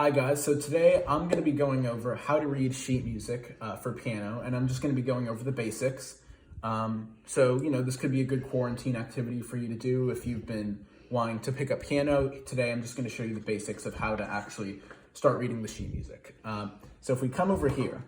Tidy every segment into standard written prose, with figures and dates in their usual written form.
Hi guys, so today I'm going to be going over how to read sheet music for piano, and I'm just going to be going over the basics. This could be a good quarantine activity for you to do if you've been wanting to pick up piano. Today I'm just going to show you the basics of how to actually start reading the sheet music. So if we come over here,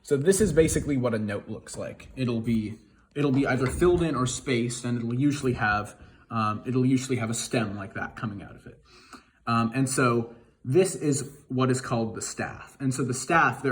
so this is basically what a note looks like. It'll be either filled in or spaced, and it'll usually have a stem like that coming out of it. This is what is called the staff. And so the staff,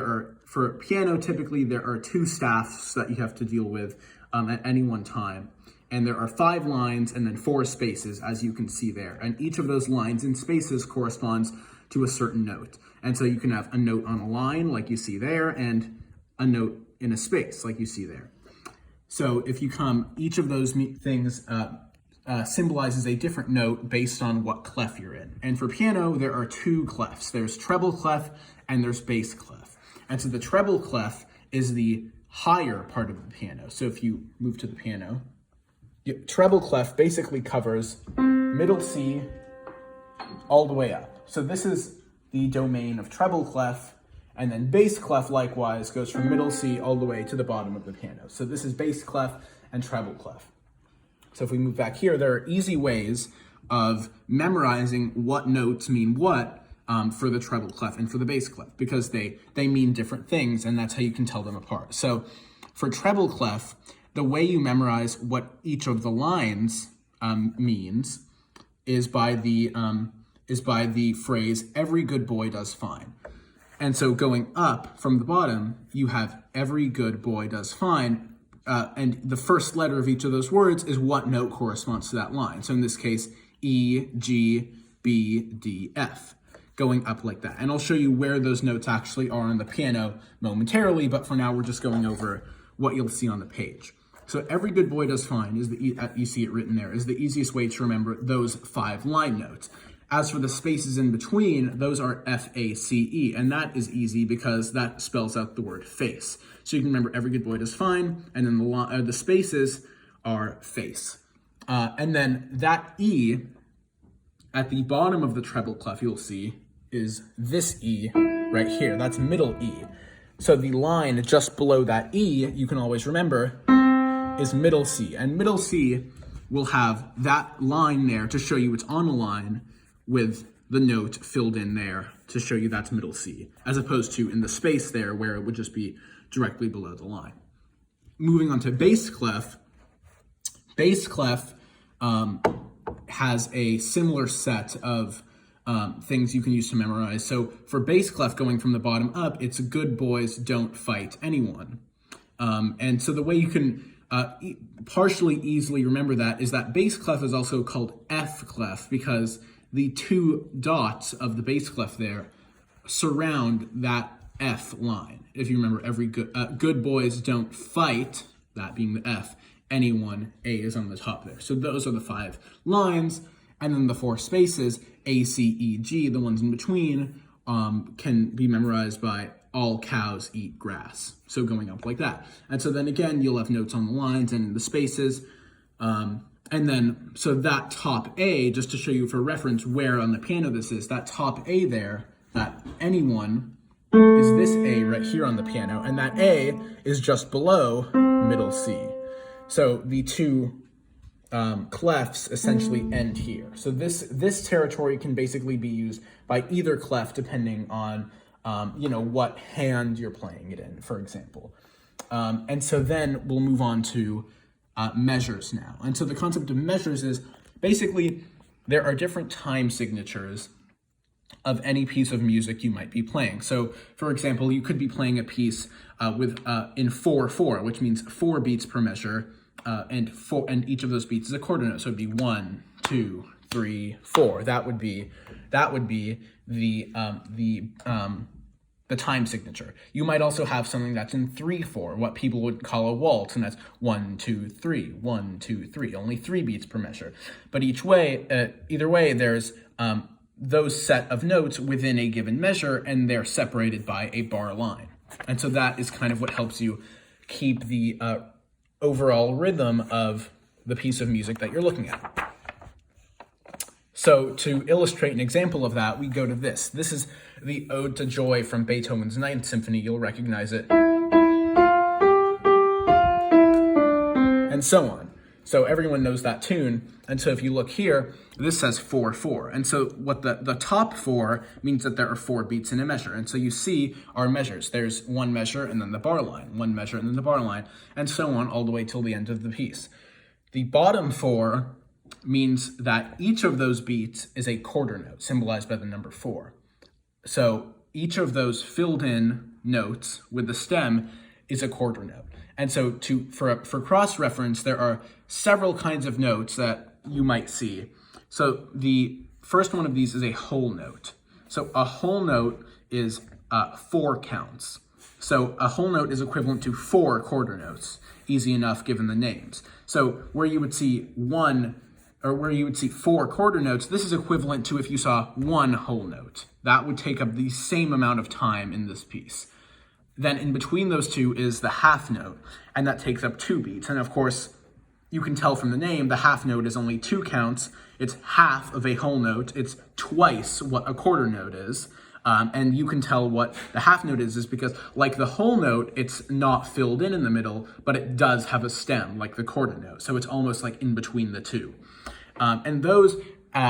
for piano, typically there are two staffs that you have to deal with at any one time. And there are 5 lines and then 4 spaces, as you can see there. And each of those lines and spaces corresponds to a certain note. And so you can have a note on a line, like you see there, and a note in a space, like you see there. So if you come, each of those things symbolizes a different note based on what clef you're in. And for piano, there are 2 clefs. There's treble clef and there's bass clef. And so the treble clef is the higher part of the piano. So if you move to the piano, treble clef basically covers middle C all the way up. So this is the domain of treble clef, and then bass clef likewise goes from middle C all the way to the bottom of the piano. So this is bass clef and treble clef. So if we move back here, there are easy ways of memorizing what notes mean what for the treble clef and for the bass clef, because they mean different things, and that's how you can tell them apart. So for treble clef, the way you memorize what each of the lines means is by the phrase, "Every good boy does fine." And so going up from the bottom, you have "every good boy does fine." And the first letter of each of those words is what note corresponds to that line. So in this case, E, G, B, D, F, going up like that. And I'll show you where those notes actually are on the piano momentarily, but for now we're just going over what you'll see on the page. So "every good boy does fine" is you see it written there, is the easiest way to remember those 5 line notes. As for the spaces in between, those are F, A, C, E, and that is easy because that spells out the word face. So you can remember "every good boy does fine," and then the spaces are face. And then that E at the bottom of the treble clef, you'll see, is this E right here. That's middle E. So the line just below that E, you can always remember, is middle C. And middle C will have that line there to show you it's on a line, with the note filled in there to show you that's middle C, as opposed to in the space there where it would just be directly below the line. Moving on to bass clef. Bass clef has a similar set of things you can use to memorize. So for bass clef, going from the bottom up, it's "good boys don't fight anyone." And so the way you can partially easily remember that is that bass clef is also called F clef because the 2 dots of the bass clef there surround that F line. If you remember, every good boys don't fight, that being the F, anyone, A is on the top there. So those are the 5 lines, and then the 4 spaces, A, C, E, G, the ones in between, can be memorized by "all cows eat grass." So going up like that. And so then again, you'll have notes on the lines and in the spaces. And then, so that top A, just to show you for reference where on the piano this is, that top A there, that "anyone," is this A right here on the piano, and that A is just below middle C. So the 2 clefs essentially end here. So this territory can basically be used by either clef depending on what hand you're playing it in, for example. And so then we'll move on to measures now. And so the concept of measures is basically there are different time signatures of any piece of music you might be playing. So for example, you could be playing a piece in 4/4, which means 4 beats per measure, and each of those beats is a quarter note. So it'd be 1, 2, 3, 4. That would be the time signature. You might also have something that's in 3/4, what people would call a waltz, and that's 1, 2, 3, 1, 2, 3, only 3 beats per measure. But either way, there's those set of notes within a given measure, and they're separated by a bar line. And so that is kind of what helps you keep the overall rhythm of the piece of music that you're looking at. So to illustrate an example of that, we go to this. This is the Ode to Joy from Beethoven's Ninth Symphony. You'll recognize it. And so on. So everyone knows that tune. And so if you look here, this says 4/4. And so what the top 4 means that there are 4 beats in a measure. And so you see our measures. There's one measure and then the bar line, one measure and then the bar line, and so on all the way till the end of the piece. The bottom 4 means that each of those beats is a quarter note, symbolized by the number 4. So each of those filled in notes with the stem is a quarter note. And so for cross-reference, there are several kinds of notes that you might see. So the first one of these is a whole note. So a whole note is 4 counts. So a whole note is equivalent to 4 quarter notes. Easy enough given the names. So where you would see 4 quarter notes, this is equivalent to if you saw 1 whole note. That would take up the same amount of time in this piece. Then in between those two is the half note, and that takes up 2 beats. And of course, you can tell from the name, the half note is only 2 counts. It's half of a whole note. It's twice what a quarter note is. And you can tell what the half note is because like the whole note, it's not filled in the middle, but it does have a stem like the quarter note. So it's almost like in between the two. And those,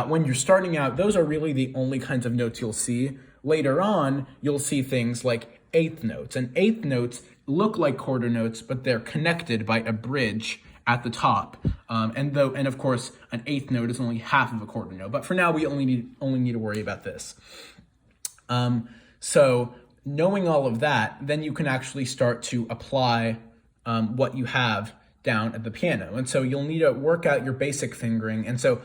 when you're starting out, those are really the only kinds of notes you'll see. Later on, you'll see things like eighth notes. And eighth notes look like quarter notes, but they're connected by a bridge at the top. And of course, an eighth note is only half of a quarter note. But for now, we only need to worry about this. So knowing all of that, then you can actually start to apply what you have down at the piano. And so you'll need to work out your basic fingering. And so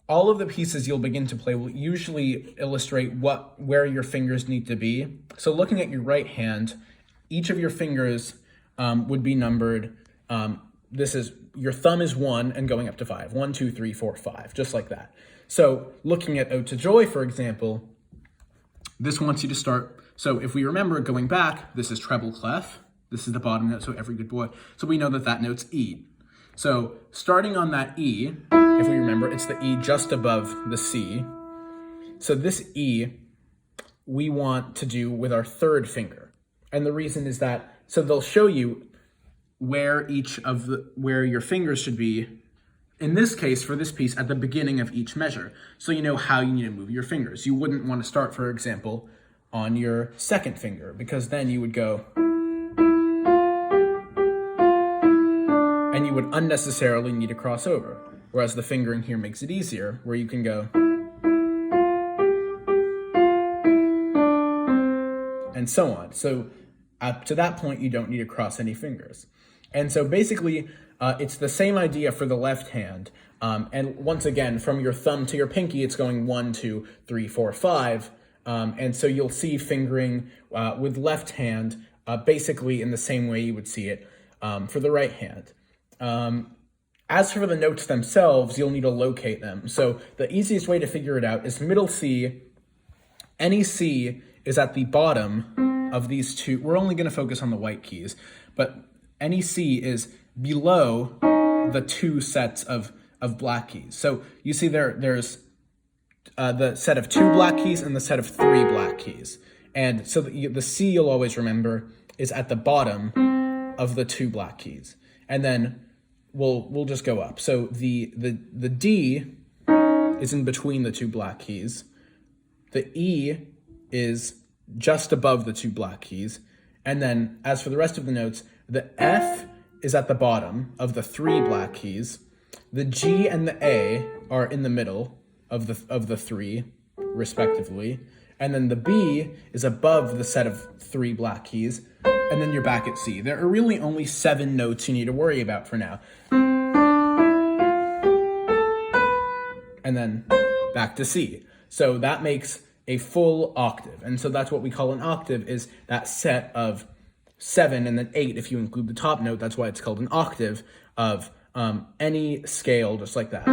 all of the pieces you'll begin to play will usually illustrate where your fingers need to be. So looking at your right hand, each of your fingers would be numbered. Your thumb is 1 and going up to 5. 1, 2, 3, 4, 5, just like that. So looking at Ode to Joy, for example, this wants you to start. So if we remember going back, this is treble clef. This is the bottom note, so every good boy. So we know that note's E. So starting on that E, if we remember, it's the E just above the C. So this E, we want to do with our third finger. And the reason is that, so they'll show you where where your fingers should be, in this case, for this piece, at the beginning of each measure. So you know how you need to move your fingers. You wouldn't want to start, for example, on your second finger, because then you would go, and you would unnecessarily need to cross over. Whereas the fingering here makes it easier, where you can go, and so on. So up to that point, you don't need to cross any fingers. And so basically, it's the same idea for the left hand. And once again, from your thumb to your pinky, it's going 1, 2, 3, 4, 5. And so you'll see fingering with left hand basically in the same way you would see it for the right hand. As for the notes themselves, you'll need to locate them. So the easiest way to figure it out is middle C. Any C is at the bottom of these two. We're only going to focus on the white keys, but any C is below the 2 sets of black keys. So you see there's the set of 2 black keys and the set of 3 black keys. And so the C, you'll always remember, is at the bottom of the 2 black keys. And then we'll just go up. So the D is in between the 2 black keys. The E is just above the 2 black keys. And then as for the rest of the notes, the F is at the bottom of the 3 black keys. The G and the A are in the middle of the 3, respectively. And then the B is above the set of 3 black keys. And then you're back at C. There are really only 7 notes you need to worry about for now. And then back to C. So that makes a full octave. And so that's what we call an octave, is that set of 7 and then 8 if you include the top note. That's why it's called an octave of any scale, just like that.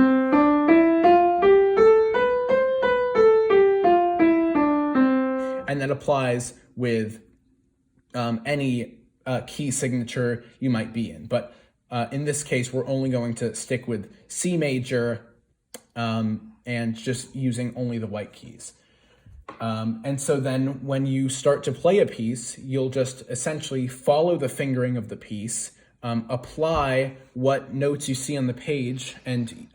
And that applies with any key signature you might be in. But in this case, we're only going to stick with C major, and just using only the white keys. And so then when you start to play a piece, you'll just essentially follow the fingering of the piece, apply what notes you see on the page, and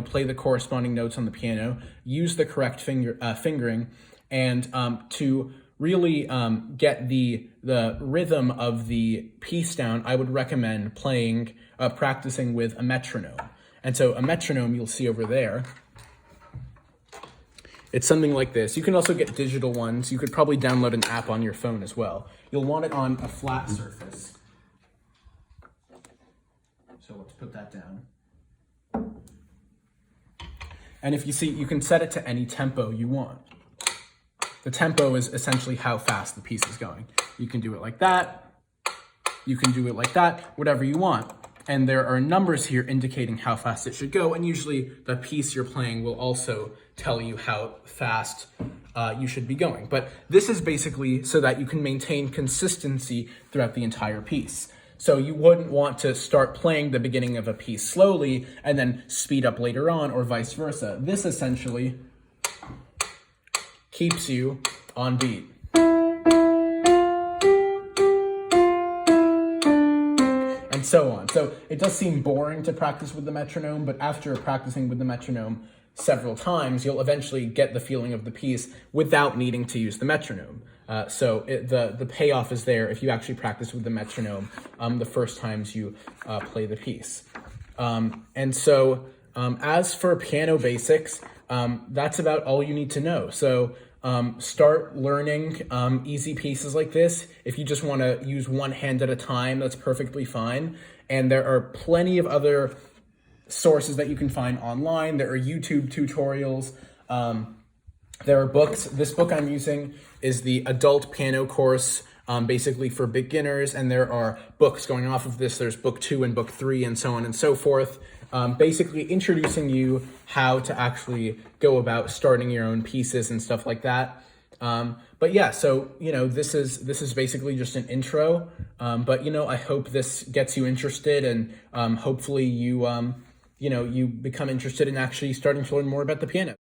play the corresponding notes on the piano, use the correct fingering, and to really get the rhythm of the piece down, I would recommend practicing with a metronome. And so a metronome you'll see over there, it's something like this. You can also get digital ones. You could probably download an app on your phone as well. You'll want it on a flat surface. So let's put that down. And if you see, you can set it to any tempo you want. The tempo is essentially how fast the piece is going. You can do it like that. You can do it like that, whatever you want. And there are numbers here indicating how fast it should go. And usually the piece you're playing will also tell you how fast you should be going. But this is basically so that you can maintain consistency throughout the entire piece. So you wouldn't want to start playing the beginning of a piece slowly and then speed up later on, or vice versa. This essentially keeps you on beat. And so on. So it does seem boring to practice with the metronome, but after practicing with the metronome several times, you'll eventually get the feeling of the piece without needing to use the metronome. The payoff is there if you actually practice with the metronome the first times you play the piece. As for piano basics, that's about all you need to know. So start learning easy pieces like this. If you just want to use one hand at a time, that's perfectly fine. And there are plenty of other sources that you can find online. There are YouTube tutorials. There are books. This book I'm using is the Adult Piano Course, basically for beginners. And there are books going off of this. There's book 2 and book 3 and so on and so forth. Basically introducing you how to actually go about starting your own pieces and stuff like that. But yeah, so, this is basically just an intro. But, I hope this gets you interested, and hopefully you become interested in actually starting to learn more about the piano.